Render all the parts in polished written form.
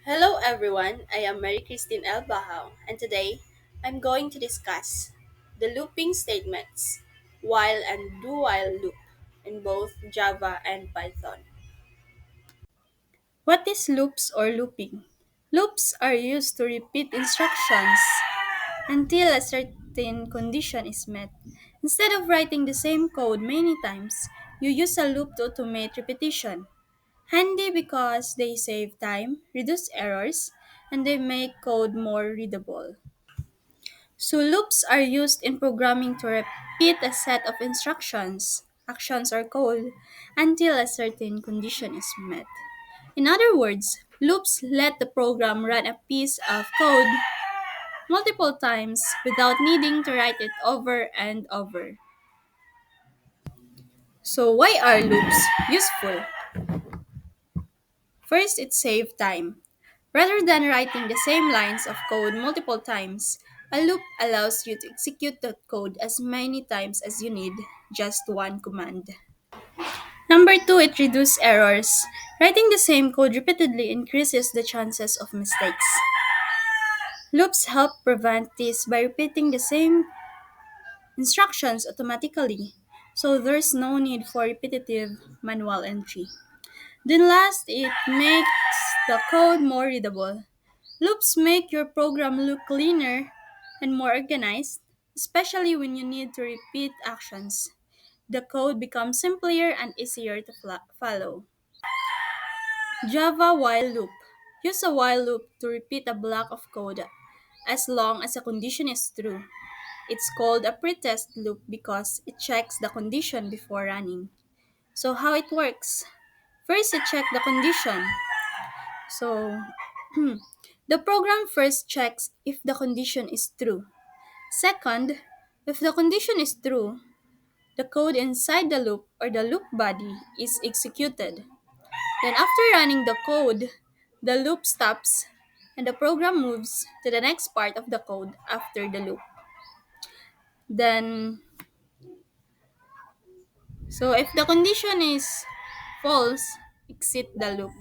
Hello everyone, I am Mary Christine L. Bahao, and today I'm going to discuss the looping statements, while and do while loop in both Java and Python. What is loops or looping? Loops are used to repeat instructions until a certain condition is met. Instead of writing the same code many times, you use a loop to automate repetition. Handy because they save time, reduce errors, and they make code more readable. So loops are used in programming to repeat a set of instructions, actions, or code until a certain condition is met. In other words, loops let the program run a piece of code multiple times without needing to write it over and over. So why are loops useful? First, it saves time. Rather than writing the same lines of code multiple times, a loop allows you to execute the code as many times as you need, just one command. Number two, it reduces errors. Writing the same code repeatedly increases the chances of mistakes. Loops help prevent this by repeating the same instructions automatically, so there's no need for repetitive manual entry. Then last, it makes the code more readable. Loops make your program look cleaner and more organized, especially when you need to repeat actions. The code becomes simpler and easier to follow. Java while loop. Use a while loop to repeat a block of code as long as a condition is true. It's called a pretest loop because it checks the condition before running. So how it works? First, it checks the condition. So the program first checks if the condition is true. Second, if the condition is true, the code inside the loop or the loop body is executed. Then after running the code, the loop stops and the program moves to the next part of the code after the loop. Then, so if the condition is false, exit the loop.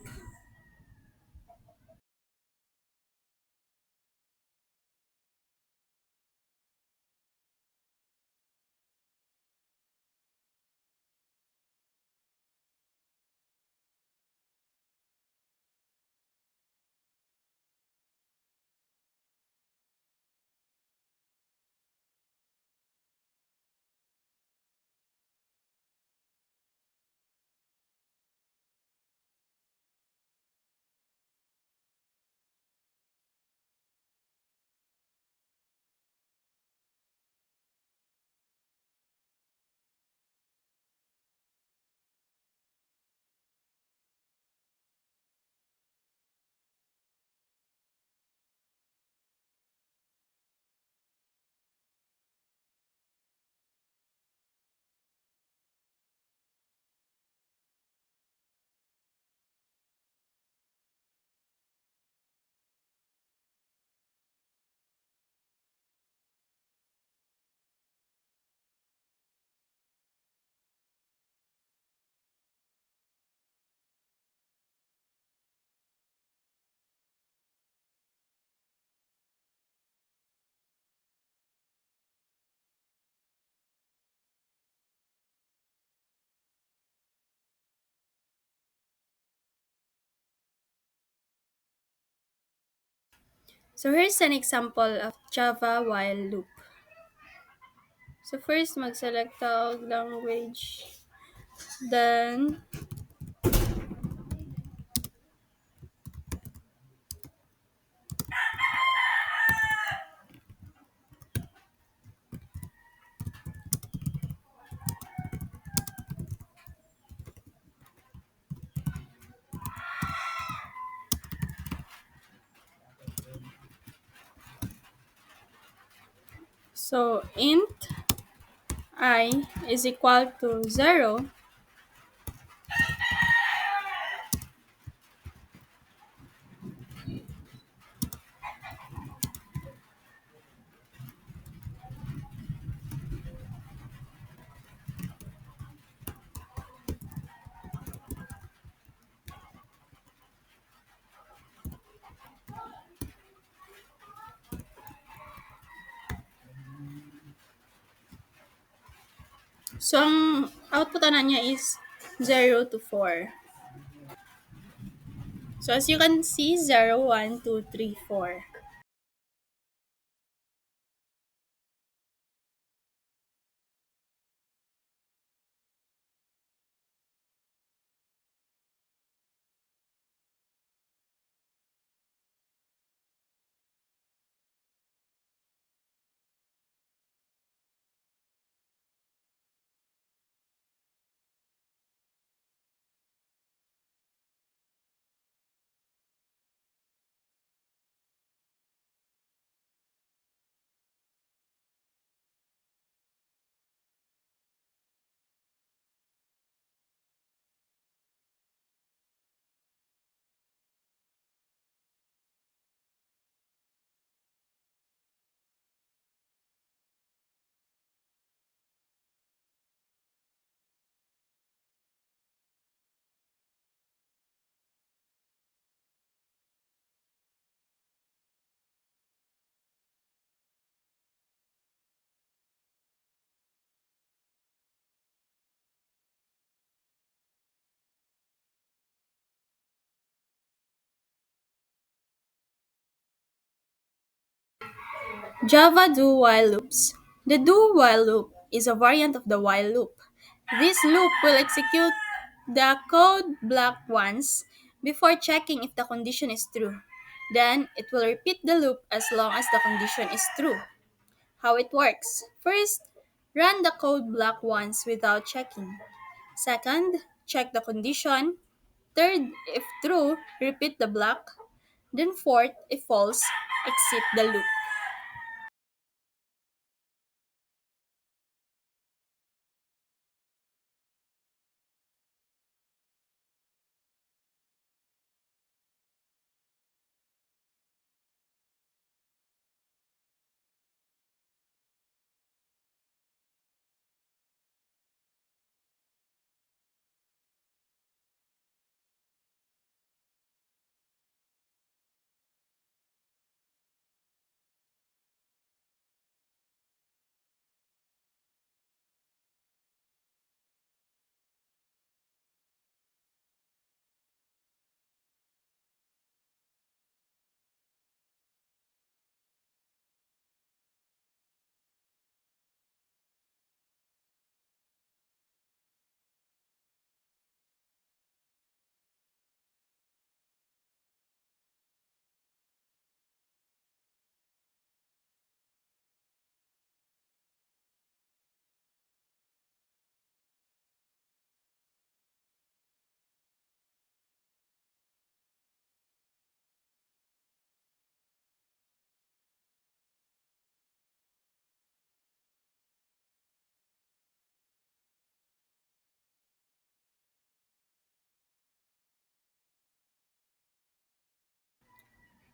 So here's an example of Java while loop. So first, mag-select tawag language. Then, so int I is equal to 0. So, ang output na niya is 0 to 4. So, as you can see, 0, 1, 2, 3, 4. Java do while loops. The do while loop is a variant of the while loop. This loop will execute the code block once before checking if the condition is true. Then it will repeat the loop as long as the condition is true. How it works: first, run the code block once without checking. Second, check the condition. Third, if true, repeat the block. Then fourth, if false, exit the loop.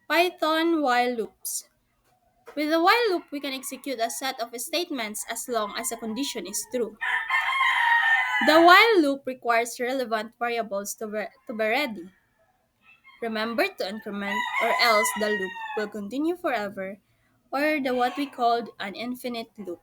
Python while loops. With the while loop, we can execute a set of statements as long as a condition is true. The while loop requires relevant variables to be ready. Remember to increment, or else the loop will continue forever, or the what we called an infinite loop.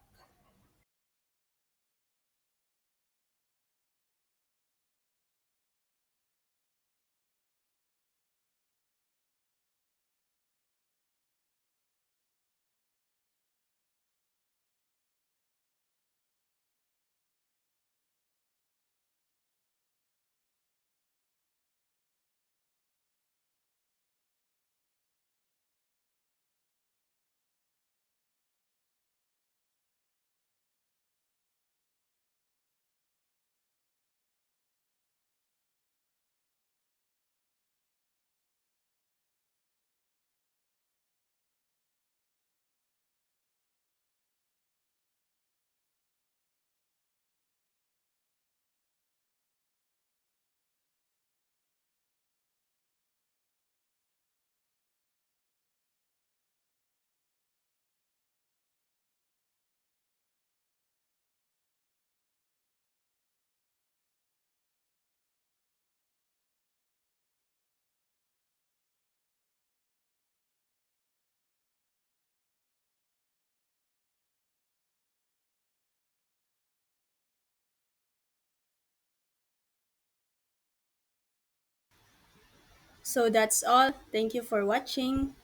So that's all. Thank you for watching.